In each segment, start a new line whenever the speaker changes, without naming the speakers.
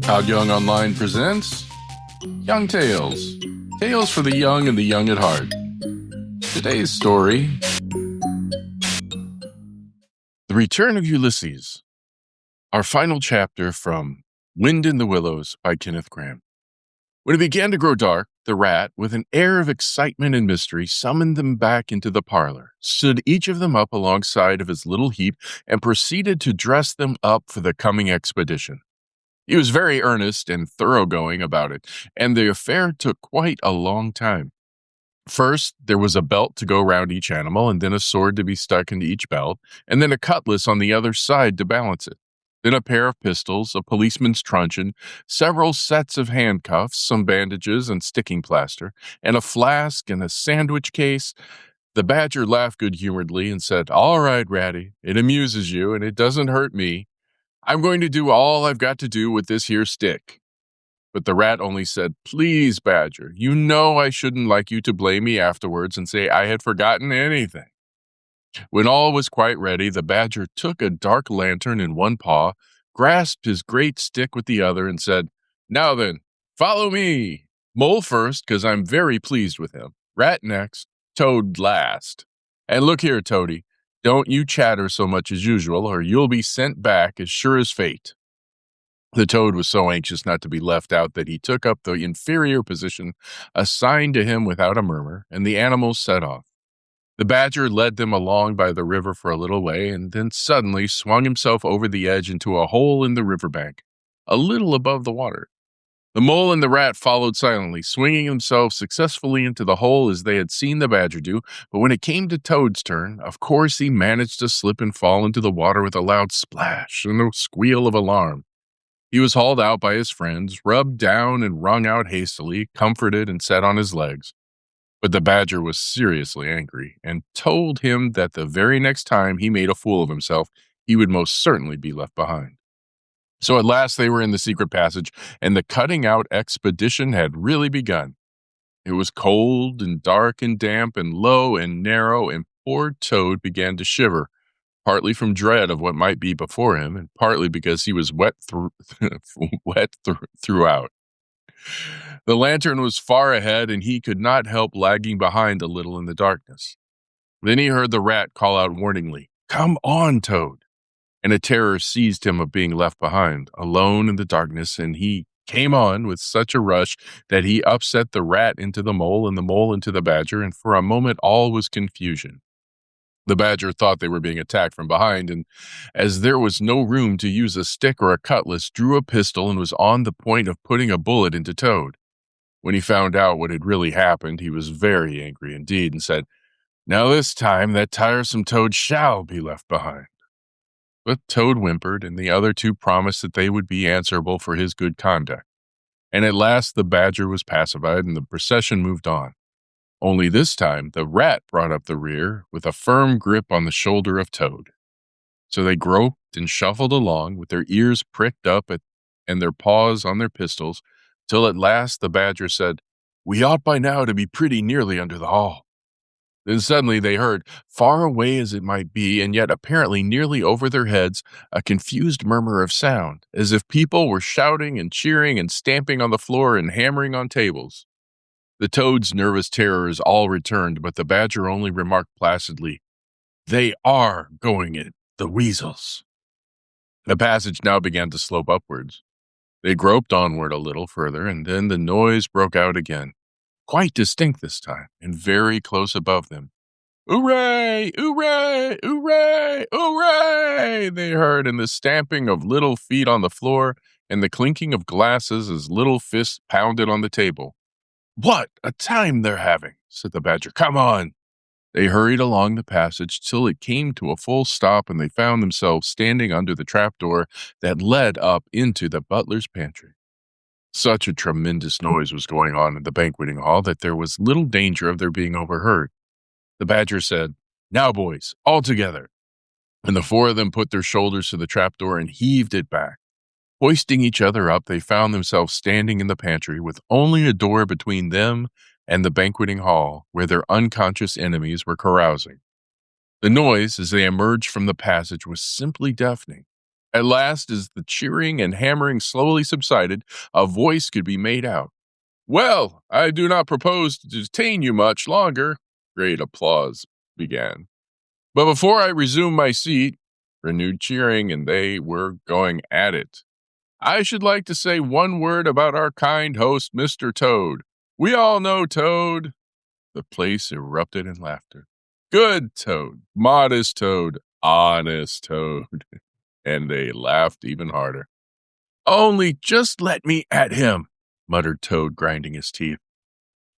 ToddYoungONLINE presents Young Tales. Tales for the young and the young at heart. Today's story, The Return of Ulysses. Our final chapter from Wind in the Willows by Kenneth Grahame. When it began to grow dark, the rat, with an air of excitement and mystery, summoned them back into the parlor, stood each of them up alongside of his little heap, and proceeded to dress them up for the coming expedition. He was very earnest and thoroughgoing about it, and the affair took quite a long time. First, there was a belt to go round each animal, and then a sword to be stuck into each belt, and then a cutlass on the other side to balance it. Then a pair of pistols, a policeman's truncheon, several sets of handcuffs, some bandages and sticking plaster, and a flask and a sandwich case. The badger laughed good-humoredly and said, "All right, Ratty, it amuses you, and it doesn't hurt me. I'm going to do all I've got to do with this here stick." But the rat only said, "Please, Badger, you know I shouldn't like you to blame me afterwards and say I had forgotten anything." When all was quite ready, the badger took a dark lantern in one paw, grasped his great stick with the other, and said, "Now then, follow me. Mole first, 'cause I'm very pleased with him. Rat next, Toad last. And look here, Toady, don't you chatter so much as usual, or you'll be sent back as sure as fate." The toad was so anxious not to be left out that he took up the inferior position assigned to him without a murmur, and the animals set off. The badger led them along by the river for a little way, and then suddenly swung himself over the edge into a hole in the riverbank, a little above the water. The mole and the rat followed silently, swinging themselves successfully into the hole as they had seen the badger do, but when it came to Toad's turn, of course he managed to slip and fall into the water with a loud splash and a squeal of alarm. He was hauled out by his friends, rubbed down and wrung out hastily, comforted and set on his legs. But the badger was seriously angry, and told him that the very next time he made a fool of himself, he would most certainly be left behind. So at last they were in the secret passage, and the cutting out expedition had really begun. It was cold and dark and damp and low and narrow, and poor Toad began to shiver, partly from dread of what might be before him, and partly because he was throughout. The lantern was far ahead, and he could not help lagging behind a little in the darkness. Then he heard the rat call out warningly, "Come on, Toad!" And a terror seized him of being left behind, alone in the darkness, and he came on with such a rush that he upset the rat into the mole and the mole into the badger, and for a moment all was confusion. The badger thought they were being attacked from behind, and as there was no room to use a stick or a cutlass, drew a pistol and was on the point of putting a bullet into Toad. When he found out what had really happened, he was very angry indeed, and said, "Now this time that tiresome Toad shall be left behind." But Toad whimpered, and the other two promised that they would be answerable for his good conduct. And at last the badger was pacified, and the procession moved on. Only this time the rat brought up the rear with a firm grip on the shoulder of Toad. So they groped and shuffled along with their ears pricked up and their paws on their pistols, till at last the badger said, "We ought by now to be pretty nearly under the hall." Then suddenly they heard, far away as it might be, and yet apparently nearly over their heads, a confused murmur of sound, as if people were shouting and cheering and stamping on the floor and hammering on tables. The toad's nervous terrors all returned, but the badger only remarked placidly, "They are going it, the weasels." The passage now began to slope upwards. They groped onward a little further, and then the noise broke out again, quite distinct this time, and very close above them. "Hooray! Hooray! Hooray! Hooray!" they heard, and the stamping of little feet on the floor, and the clinking of glasses as little fists pounded on the table. "What a time they're having," said the badger. "Come on." They hurried along the passage till it came to a full stop, and they found themselves standing under the trapdoor that led up into the butler's pantry. Such a tremendous noise was going on in the banqueting hall that there was little danger of their being overheard. The badger said, "Now, boys, all together." And the four of them put their shoulders to the trapdoor and heaved it back. Hoisting each other up, they found themselves standing in the pantry with only a door between them and the banqueting hall where their unconscious enemies were carousing. The noise, as they emerged from the passage, was simply deafening. At last, as the cheering and hammering slowly subsided, a voice could be made out. Well, I do not propose to detain you much longer. Great applause began. But before I resume my seat, renewed cheering, and they were going at it. I should like to say one word about our kind host, Mr. Toad. We all know Toad. The place erupted in laughter. Good Toad, modest Toad, honest Toad. And they laughed even harder. Only just let me at him, muttered Toad, grinding his teeth.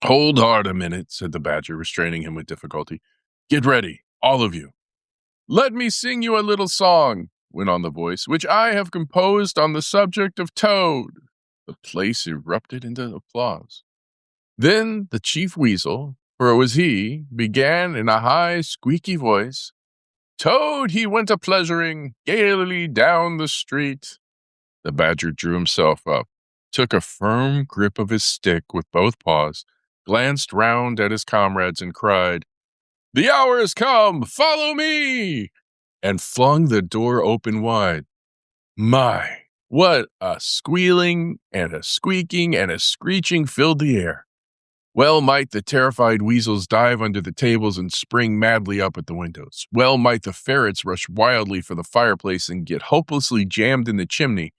Hold hard a minute, said the Badger, restraining him with difficulty. Get ready, all of you. Let me sing you a little song, went on the voice, which I have composed on the subject of Toad. The place erupted into applause. Then the Chief Weasel, for it was he, began in a high, squeaky voice, Toad he went a-pleasuring gaily down the street. The Badger drew himself up, took a firm grip of his stick with both paws, glanced round at his comrades and cried, The hour has come! Follow me! And flung the door open wide. My, what a squealing and a squeaking and a screeching filled the air. Well might the terrified weasels dive under the tables and spring madly up at the windows. Well might the ferrets rush wildly for the fireplace and get hopelessly jammed in the chimney.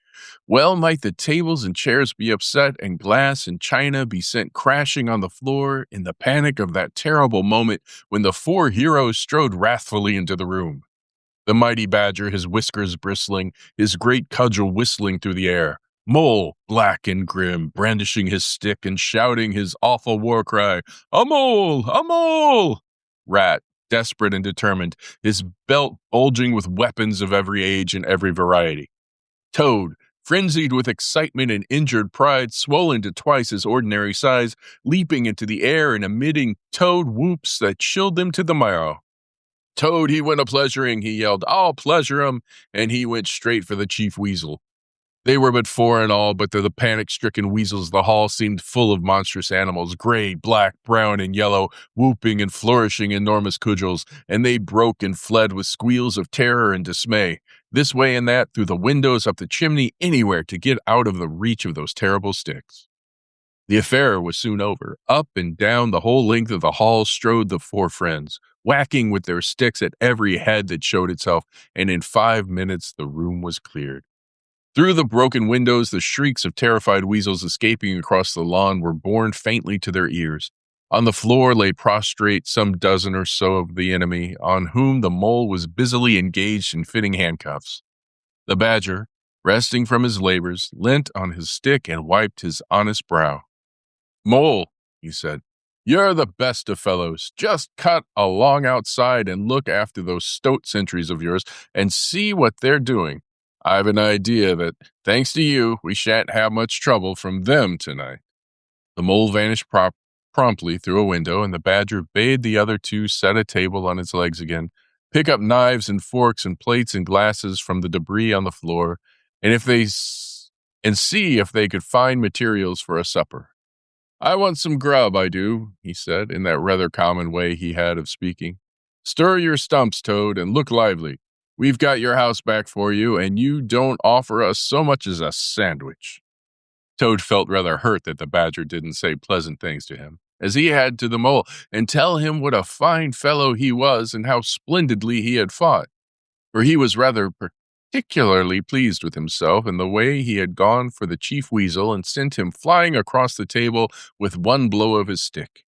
Well might the tables and chairs be upset and glass and china be sent crashing on the floor in the panic of that terrible moment when the four heroes strode wrathfully into the room. The mighty Badger, his whiskers bristling, his great cudgel whistling through the air. Mole, black and grim, brandishing his stick and shouting his awful war cry, A mole! A mole! Rat, desperate and determined, his belt bulging with weapons of every age and every variety. Toad, frenzied with excitement and injured pride, swollen to twice his ordinary size, leaping into the air and emitting toad whoops that chilled them to the marrow. Toad, he went a-pleasuring, he yelled, I'll pleasure him, and he went straight for the Chief Weasel. They were but four in all, but to the panic-stricken weasels the hall seemed full of monstrous animals, gray, black, brown, and yellow, whooping and flourishing enormous cudgels, and they broke and fled with squeals of terror and dismay, this way and that, through the windows, up the chimney, anywhere to get out of the reach of those terrible sticks. The affair was soon over. Up and down the whole length of the hall strode the four friends, whacking with their sticks at every head that showed itself, and in 5 minutes the room was cleared. Through the broken windows, the shrieks of terrified weasels escaping across the lawn were borne faintly to their ears. On the floor lay prostrate some dozen or so of the enemy, on whom the mole was busily engaged in fitting handcuffs. The Badger, resting from his labors, leant on his stick and wiped his honest brow. Mole, he said, you're the best of fellows. Just cut along outside and look after those stoat sentries of yours and see what they're doing. I've an idea that, thanks to you, we shan't have much trouble from them tonight. The mole vanished promptly through a window, and the Badger bade the other two set a table on its legs again, pick up knives and forks and plates and glasses from the debris on the floor, and see if they could find materials for a supper. I want some grub, I do, he said, in that rather common way he had of speaking. Stir your stumps, Toad, and look lively. We've got your house back for you, and you don't offer us so much as a sandwich. Toad felt rather hurt that the Badger didn't say pleasant things to him, as he had to the mole, and tell him what a fine fellow he was and how splendidly he had fought, for he was rather particularly pleased with himself and the way he had gone for the Chief Weasel and sent him flying across the table with one blow of his stick.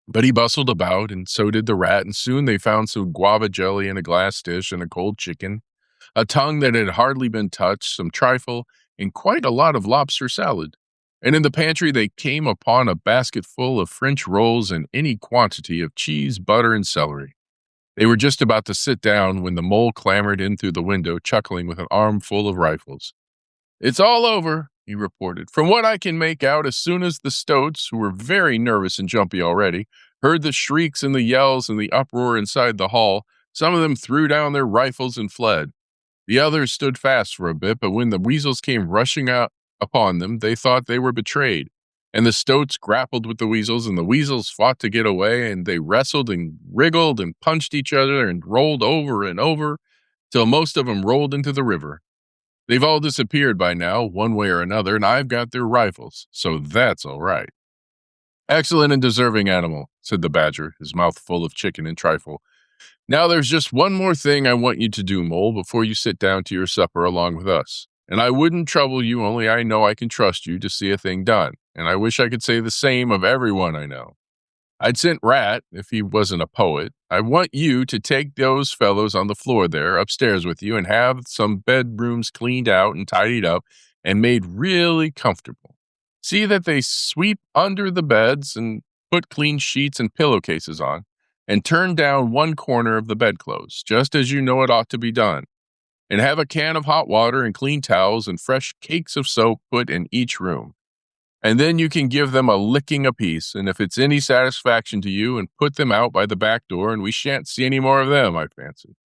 But he bustled about, and so did the rat, and soon they found some guava jelly in a glass dish and a cold chicken, a tongue that had hardly been touched, some trifle, and quite a lot of lobster salad. And in the pantry they came upon a basket full of French rolls and any quantity of cheese, butter, and celery. They were just about to sit down when the mole clambered in through the window, chuckling with an armful of rifles. It's all over, he reported. From what I can make out, as soon as the stoats, who were very nervous and jumpy already, heard the shrieks and the yells and the uproar inside the hall, some of them threw down their rifles and fled. The others stood fast for a bit, but when the weasels came rushing out upon them, they thought they were betrayed. And the stoats grappled with the weasels, and the weasels fought to get away, and they wrestled and wriggled and punched each other and rolled over and over, till most of them rolled into the river. They've all disappeared by now, one way or another, and I've got their rifles, so that's all right. Excellent and deserving animal, said the badger, his mouth full of chicken and trifle. Now there's just one more thing I want you to do, Mole, before you sit down to your supper along with us. And I wouldn't trouble you, only I know I can trust you to see a thing done, and I wish I could say the same of everyone I know. I'd sent Rat if he wasn't a poet. I want you to take those fellows on the floor there upstairs with you and have some bedrooms cleaned out and tidied up and made really comfortable. See that they sweep under the beds and put clean sheets and pillowcases on, and turn down one corner of the bedclothes, just as you know it ought to be done. And have a can of hot water and clean towels and fresh cakes of soap put in each room. And then you can give them a licking apiece, and if it's any satisfaction to you, and put them out by the back door, and we shan't see any more of them, I fancy.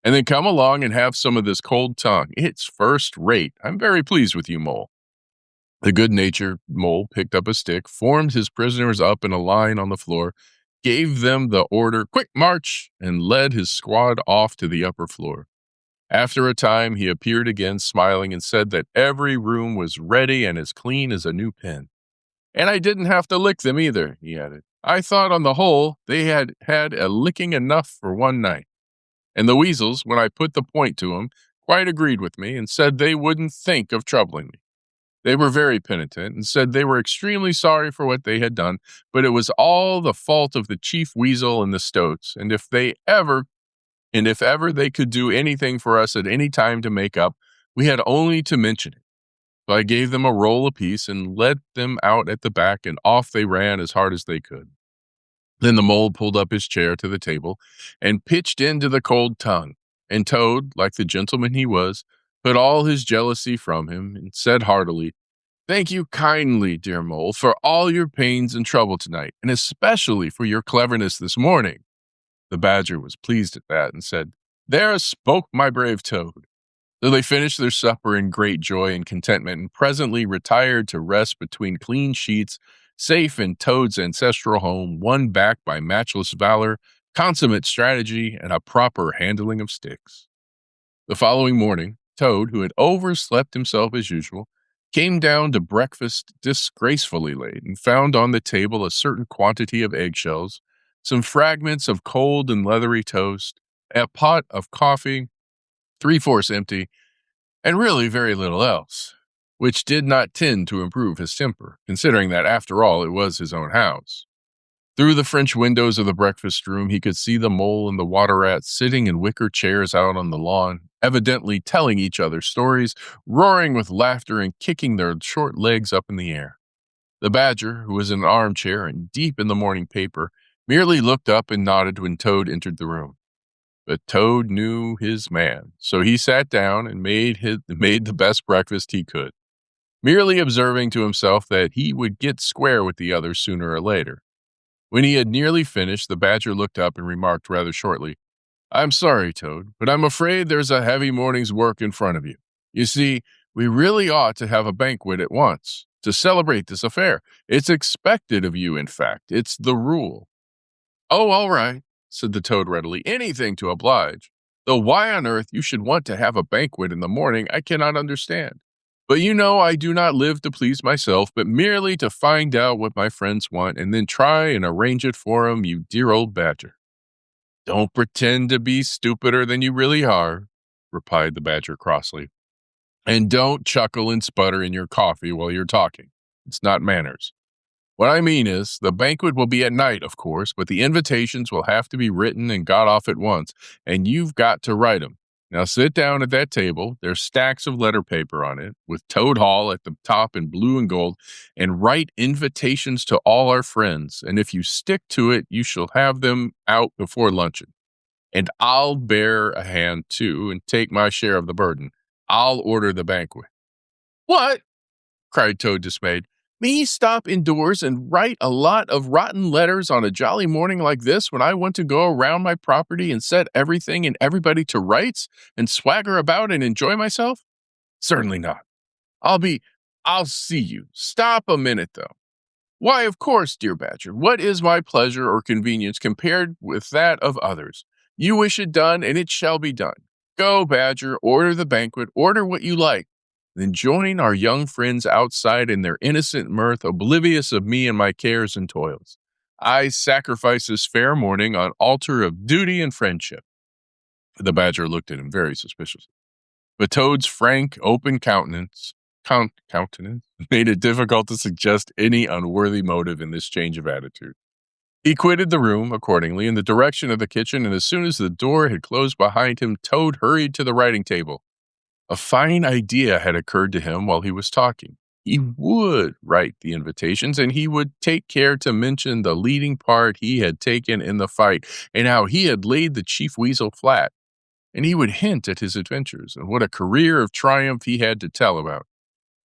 And then come along and have some of this cold tongue. It's first rate. I'm very pleased with you, Mole. The good-natured Mole picked up a stick, formed his prisoners up in a line on the floor, gave them the order, quick march, and led his squad off to the upper floor. After a time, he appeared again, smiling, and said that every room was ready and as clean as a new pin. And I didn't have to lick them either, he added. I thought on the whole they had had a licking enough for one night. And the weasels, when I put the point to 'em, quite agreed with me and said they wouldn't think of troubling me. They were very penitent and said they were extremely sorry for what they had done, but it was all the fault of the chief weasel and the stoats, and if ever they could do anything for us at any time to make up, we had only to mention it. So I gave them a roll apiece and let them out at the back, and off they ran as hard as they could. Then the mole pulled up his chair to the table and pitched into the cold tongue, and Toad, like the gentleman he was, put all his jealousy from him and said heartily, Thank you kindly, dear Mole, for all your pains and trouble tonight, and especially for your cleverness this morning. The badger was pleased at that and said, There spoke my brave Toad. So they finished their supper in great joy and contentment and presently retired to rest between clean sheets, safe in Toad's ancestral home, won back by matchless valor, consummate strategy, and a proper handling of sticks. The following morning, Toad, who had overslept himself as usual, came down to breakfast disgracefully late and found on the table a certain quantity of eggshells, some fragments of cold and leathery toast, a pot of coffee, three-fourths empty, and really very little else, which did not tend to improve his temper, considering that, after all, it was his own house. Through the French windows of the breakfast room, he could see the mole and the water rat sitting in wicker chairs out on the lawn, evidently telling each other stories, roaring with laughter and kicking their short legs up in the air. The badger, who was in an armchair and deep in the morning paper, merely looked up and nodded when Toad entered the room. But Toad knew his man, so he sat down and made the best breakfast he could, merely observing to himself that he would get square with the others sooner or later. When he had nearly finished, the badger looked up and remarked rather shortly, I'm sorry, Toad, but I'm afraid there's a heavy morning's work in front of you. You see, we really ought to have a banquet at once, to celebrate this affair. It's expected of you, in fact. It's the rule. Oh, all right, said the Toad readily. Anything to oblige. Though why on earth you should want to have a banquet in the morning, I cannot understand. But you know I do not live to please myself, but merely to find out what my friends want and then try and arrange it for 'em, you dear old badger. Don't pretend to be stupider than you really are, replied the badger crossly. And don't chuckle and sputter in your coffee while you're talking. It's not manners. What I mean is, the banquet will be at night, of course, but the invitations will have to be written and got off at once, and you've got to write 'em. Now sit down at that table, there's stacks of letter paper on it, with Toad Hall at the top in blue and gold, and write invitations to all our friends, and if you stick to it, you shall have them out before luncheon. And I'll bear a hand, too, and take my share of the burden. I'll order the banquet. What? Cried Toad, dismayed. Me stop indoors and write a lot of rotten letters on a jolly morning like this when I want to go around my property and set everything and everybody to rights and swagger about and enjoy myself? Certainly not. I'll see you. Stop a minute, though. Why, of course, dear Badger. What is my pleasure or convenience compared with that of others? You wish it done, and it shall be done. Go, Badger, order the banquet, order what you like. Then join our young friends outside in their innocent mirth, oblivious of me and my cares and toils. I sacrifice this fair morning on altar of duty and friendship. The Badger looked at him very suspiciously. But Toad's frank, open countenance made it difficult to suggest any unworthy motive in this change of attitude. He quitted the room, accordingly, in the direction of the kitchen, and as soon as the door had closed behind him, Toad hurried to the writing table. A fine idea had occurred to him while he was talking. He would write the invitations, and he would take care to mention the leading part he had taken in the fight, and how he had laid the chief weasel flat. And he would hint at his adventures, and what a career of triumph he had to tell about.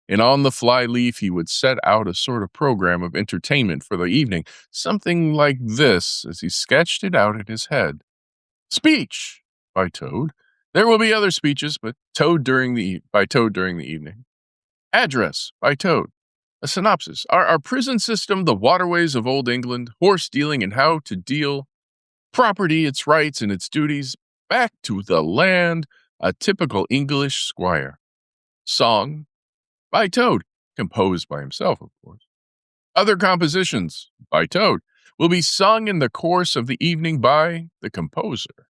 And on the fly leaf, he would set out a sort of program of entertainment for the evening, something like this, as he sketched it out in his head. Speech by Toad. There will be other speeches, but by Toad during the evening. Address by Toad. A synopsis. Our prison system, the waterways of old England, horse dealing and how to deal, property, its rights and its duties, back to the land, a typical English squire. Song by Toad, composed by himself, of course. Other compositions by Toad will be sung in the course of the evening by the composer.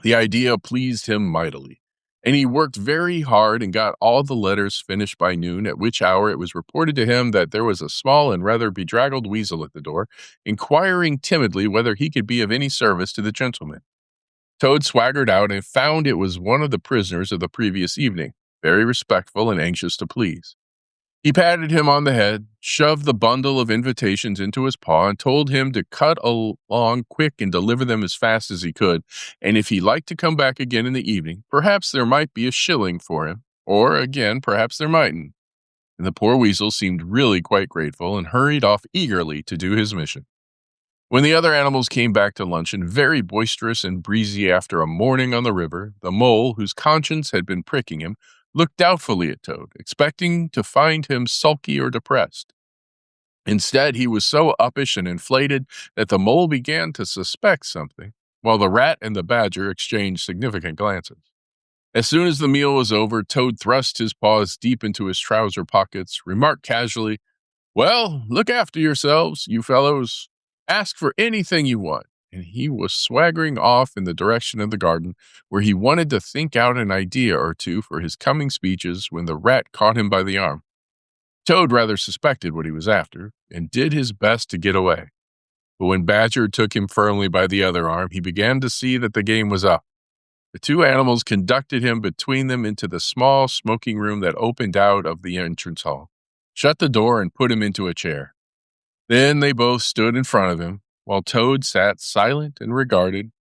The idea pleased him mightily, and he worked very hard and got all the letters finished by noon, at which hour it was reported to him that there was a small and rather bedraggled weasel at the door, inquiring timidly whether he could be of any service to the gentleman. Toad swaggered out and found it was one of the prisoners of the previous evening, very respectful and anxious to please. He patted him on the head, shoved the bundle of invitations into his paw, and told him to cut along quick and deliver them as fast as he could, and if he liked to come back again in the evening, perhaps there might be a shilling for him, or again, perhaps there mightn't. And the poor weasel seemed really quite grateful and hurried off eagerly to do his mission. When the other animals came back to luncheon, very boisterous and breezy after a morning on the river, the mole, whose conscience had been pricking him, looked doubtfully at Toad, expecting to find him sulky or depressed. Instead, he was so uppish and inflated that the mole began to suspect something, while the rat and the badger exchanged significant glances. As soon as the meal was over, Toad thrust his paws deep into his trouser pockets, remarked casually, "Well, look after yourselves, you fellows. Ask for anything you want." And he was swaggering off in the direction of the garden, where he wanted to think out an idea or two for his coming speeches, when the rat caught him by the arm. Toad rather suspected what he was after, and did his best to get away. But when Badger took him firmly by the other arm, he began to see that the game was up. The two animals conducted him between them into the small smoking room that opened out of the entrance hall, shut the door, and put him into a chair. Then they both stood in front of him, while Toad sat silent and regarded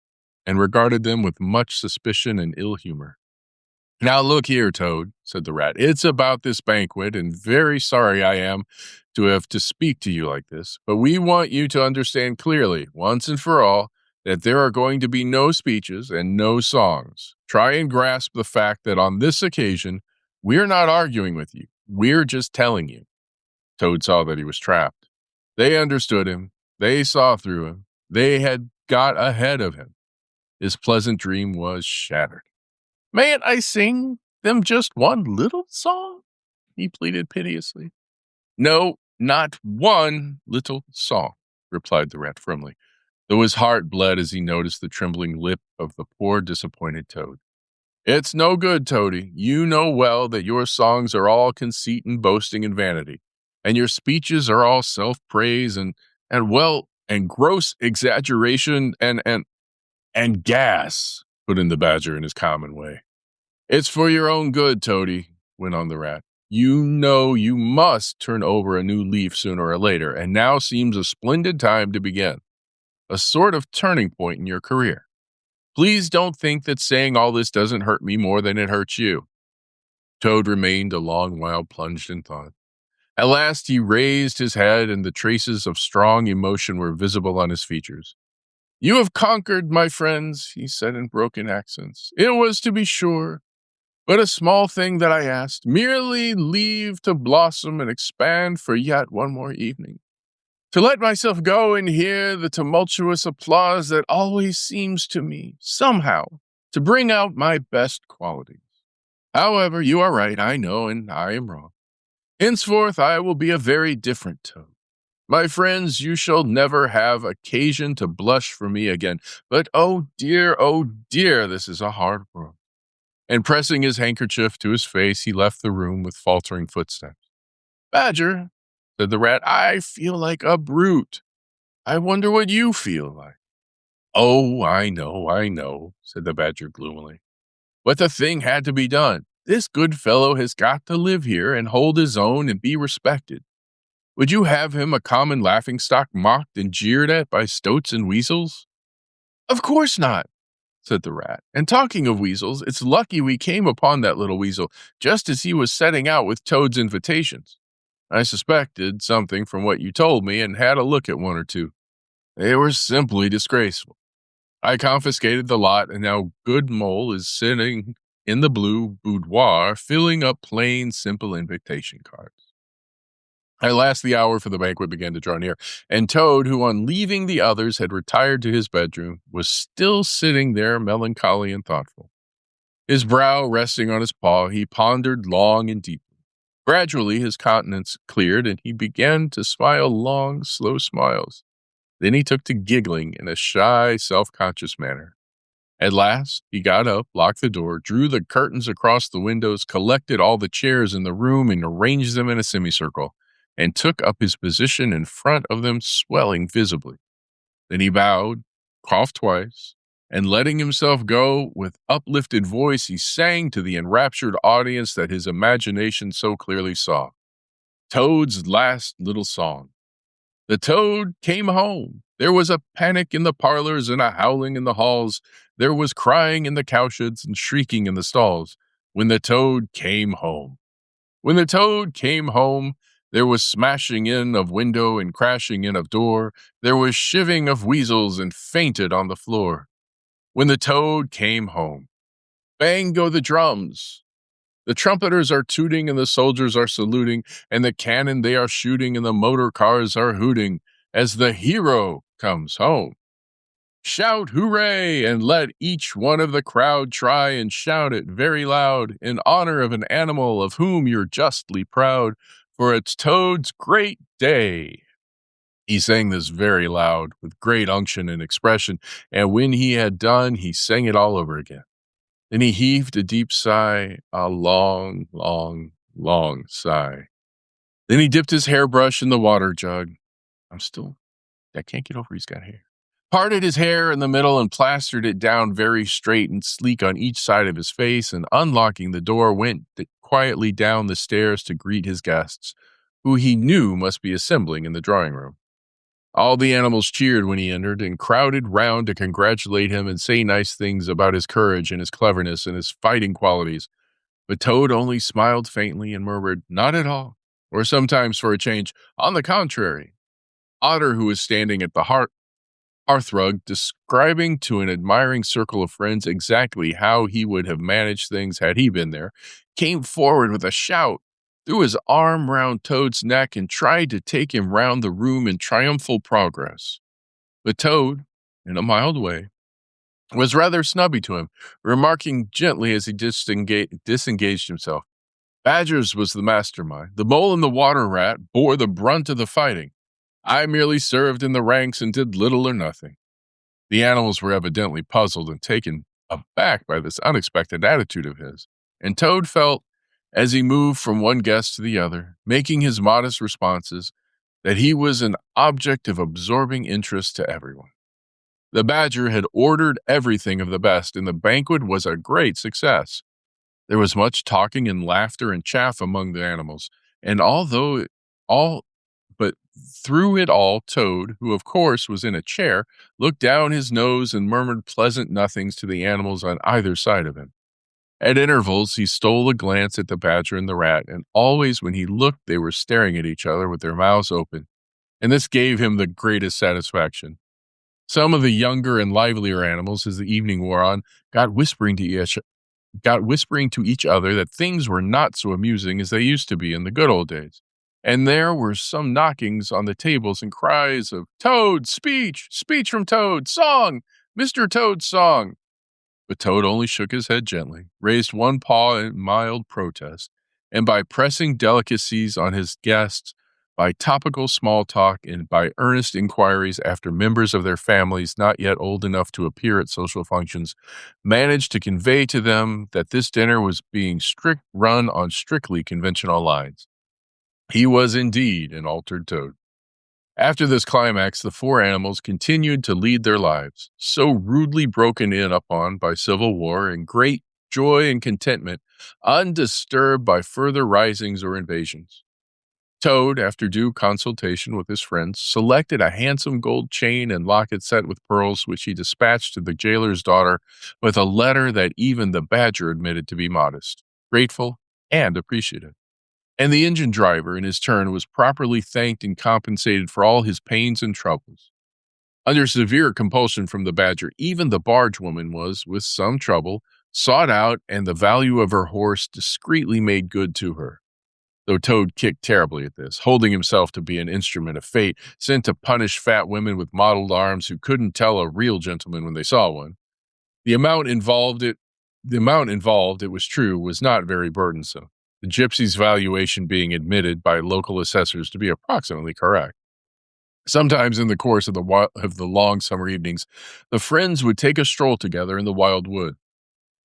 them with much suspicion and ill humor. "Now look here, Toad," said the rat. "It's about this banquet, and very sorry I am to have to speak to you like this, but we want you to understand clearly, once and for all, that there are going to be no speeches and no songs. Try and grasp the fact that on this occasion, we're not arguing with you. We're just telling you." Toad saw that he was trapped. They understood him. They saw through him. They had got ahead of him. His pleasant dream was shattered. "Mayn't I sing them just one little song?" he pleaded piteously. "No, not one little song," replied the rat firmly, though his heart bled as he noticed the trembling lip of the poor disappointed Toad. "It's no good, Toady. You know well that your songs are all conceit and boasting and vanity, and your speeches are all self-praise and gross exaggeration and gas," put in the badger in his common way. "It's for your own good, Toady," went on the rat. "You know you must turn over a new leaf sooner or later, and now seems a splendid time to begin. A sort of turning point in your career. Please don't think that saying all this doesn't hurt me more than it hurts you." Toad remained a long while plunged in thought. At last he raised his head, and the traces of strong emotion were visible on his features. "You have conquered, my friends," he said in broken accents. "It was, to be sure, but a small thing that I asked, merely leave to blossom and expand for yet one more evening. To let myself go and hear the tumultuous applause that always seems to me, somehow, to bring out my best qualities. However, you are right, I know, and I am wrong. Henceforth, I will be a very different Toad. My friends, you shall never have occasion to blush for me again. But oh dear, this is a hard world. And pressing his handkerchief to his face, he left the room with faltering footsteps. Badger, said the rat, I feel like a brute. I wonder what you feel like. Oh, I know, said the badger gloomily. But the thing had to be done. This good fellow has got to live here and hold his own and be respected. Would you have him a common laughingstock mocked and jeered at by stoats and weasels? Of course not, said the rat. And talking of weasels, it's lucky we came upon that little weasel just as he was setting out with Toad's invitations. I suspected something from what you told me and had a look at one or two. They were simply disgraceful. I confiscated the lot, and now Good Mole is sitting in the blue boudoir filling up plain, simple invitation cards. At last the hour for the banquet began to draw near, and Toad, who on leaving the others had retired to his bedroom, was still sitting there melancholy and thoughtful. His brow resting on his paw, he pondered long and deeply. Gradually his countenance cleared, and he began to smile long, slow smiles. Then he took to giggling in a shy, self-conscious manner. At last, he got up, locked the door, drew the curtains across the windows, collected all the chairs in the room and arranged them in a semicircle, and took up his position in front of them, swelling visibly. Then he bowed, coughed twice, and letting himself go with uplifted voice, he sang to the enraptured audience that his imagination so clearly saw. Toad's last little song. The Toad came home. There was a panic in the parlors and a howling in the halls. There was crying in the cowsheds and shrieking in the stalls. When the Toad came home. When the Toad came home, there was smashing in of window and crashing in of door. There was shiving of weasels and fainted on the floor. When the Toad came home. Bang go the drums. The trumpeters are tooting and the soldiers are saluting, and the cannon they are shooting and the motor cars are hooting as the hero comes home. Shout hooray, and let each one of the crowd try and shout it very loud in honor of an animal of whom you're justly proud, for it's Toad's great day. He sang this very loud, with great unction and expression, and when he had done, he sang it all over again. Then he heaved a deep sigh, a long, long, long sigh. Then he dipped his hairbrush in the water jug. I can't get over he's got hair. Parted his hair in the middle and plastered it down very straight and sleek on each side of his face, and unlocking the door, went quietly down the stairs to greet his guests, who he knew must be assembling in the drawing room. All the animals cheered when he entered and crowded round to congratulate him and say nice things about his courage and his cleverness and his fighting qualities. But Toad only smiled faintly and murmured, "Not at all," or sometimes, for a change, "On the contrary." Otter, who was standing at the hearthrug, describing to an admiring circle of friends exactly how he would have managed things had he been there, came forward with a shout, threw his arm round Toad's neck, and tried to take him round the room in triumphal progress. But Toad, in a mild way, was rather snubby to him, remarking gently as he disengaged himself, "Badger's was the mastermind. The mole and the water rat bore the brunt of the fighting. I merely served in the ranks and did little or nothing." The animals were evidently puzzled and taken aback by this unexpected attitude of his, and Toad felt, as he moved from one guest to the other, making his modest responses, that he was an object of absorbing interest to everyone. The Badger had ordered everything of the best, and the banquet was a great success. There was much talking and laughter and chaff among the animals, and but through it all, Toad, who of course was in a chair, looked down his nose and murmured pleasant nothings to the animals on either side of him. At intervals, he stole a glance at the Badger and the Rat, and always when he looked, they were staring at each other with their mouths open, and this gave him the greatest satisfaction. Some of the younger and livelier animals, as the evening wore on, got whispering to each other that things were not so amusing as they used to be in the good old days. And there were some knockings on the tables and cries of, "Toad, speech! Speech from Toad! Song! Mr. Toad's song!" But Toad only shook his head gently, raised one paw in mild protest, and by pressing delicacies on his guests, by topical small talk, and by earnest inquiries after members of their families not yet old enough to appear at social functions, managed to convey to them that this dinner was being run on strictly conventional lines. He was indeed an altered Toad. After this climax, the four animals continued to lead their lives, so rudely broken in upon by civil war, in great joy and contentment, undisturbed by further risings or invasions. Toad, after due consultation with his friends, selected a handsome gold chain and locket set with pearls, which he dispatched to the jailer's daughter with a letter that even the badger admitted to be modest, grateful, and appreciative. And the engine driver, in his turn, was properly thanked and compensated for all his pains and troubles. Under severe compulsion from the badger, even the barge woman was, with some trouble, sought out, and the value of her horse discreetly made good to her. Though Toad kicked terribly at this, holding himself to be an instrument of fate, sent to punish fat women with mottled arms who couldn't tell a real gentleman when they saw one. The amount involved, it was true, was not very burdensome, the gypsy's valuation being admitted by local assessors to be approximately correct. Sometimes in the course of the long summer evenings, the friends would take a stroll together in the wild wood,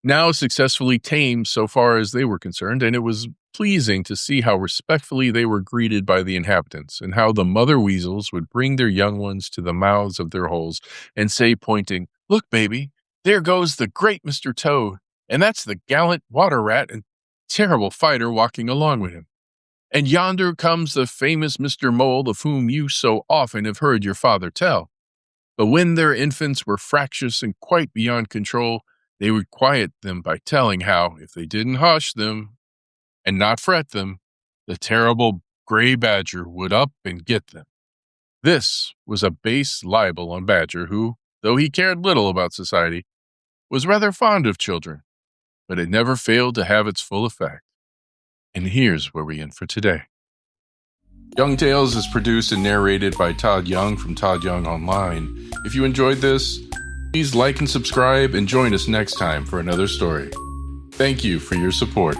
now successfully tamed so far as they were concerned, and it was pleasing to see how respectfully they were greeted by the inhabitants, and how the mother weasels would bring their young ones to the mouths of their holes and say, pointing, "Look, baby, there goes the great Mr. Toad, and that's the gallant water rat and terrible fighter walking along with him. And yonder comes the famous Mr. Mole, of whom you so often have heard your father tell." But when their infants were fractious and quite beyond control, they would quiet them by telling how, if they didn't hush them and not fret them, the terrible gray badger would up and get them. This was a base libel on Badger, who, though he cared little about society, was rather fond of children, but it never failed to have its full effect. And here's where we end for today. Young Tales is produced and narrated by Todd Young from Todd Young Online. If you enjoyed this, please like and subscribe and join us next time for another story. Thank you for your support.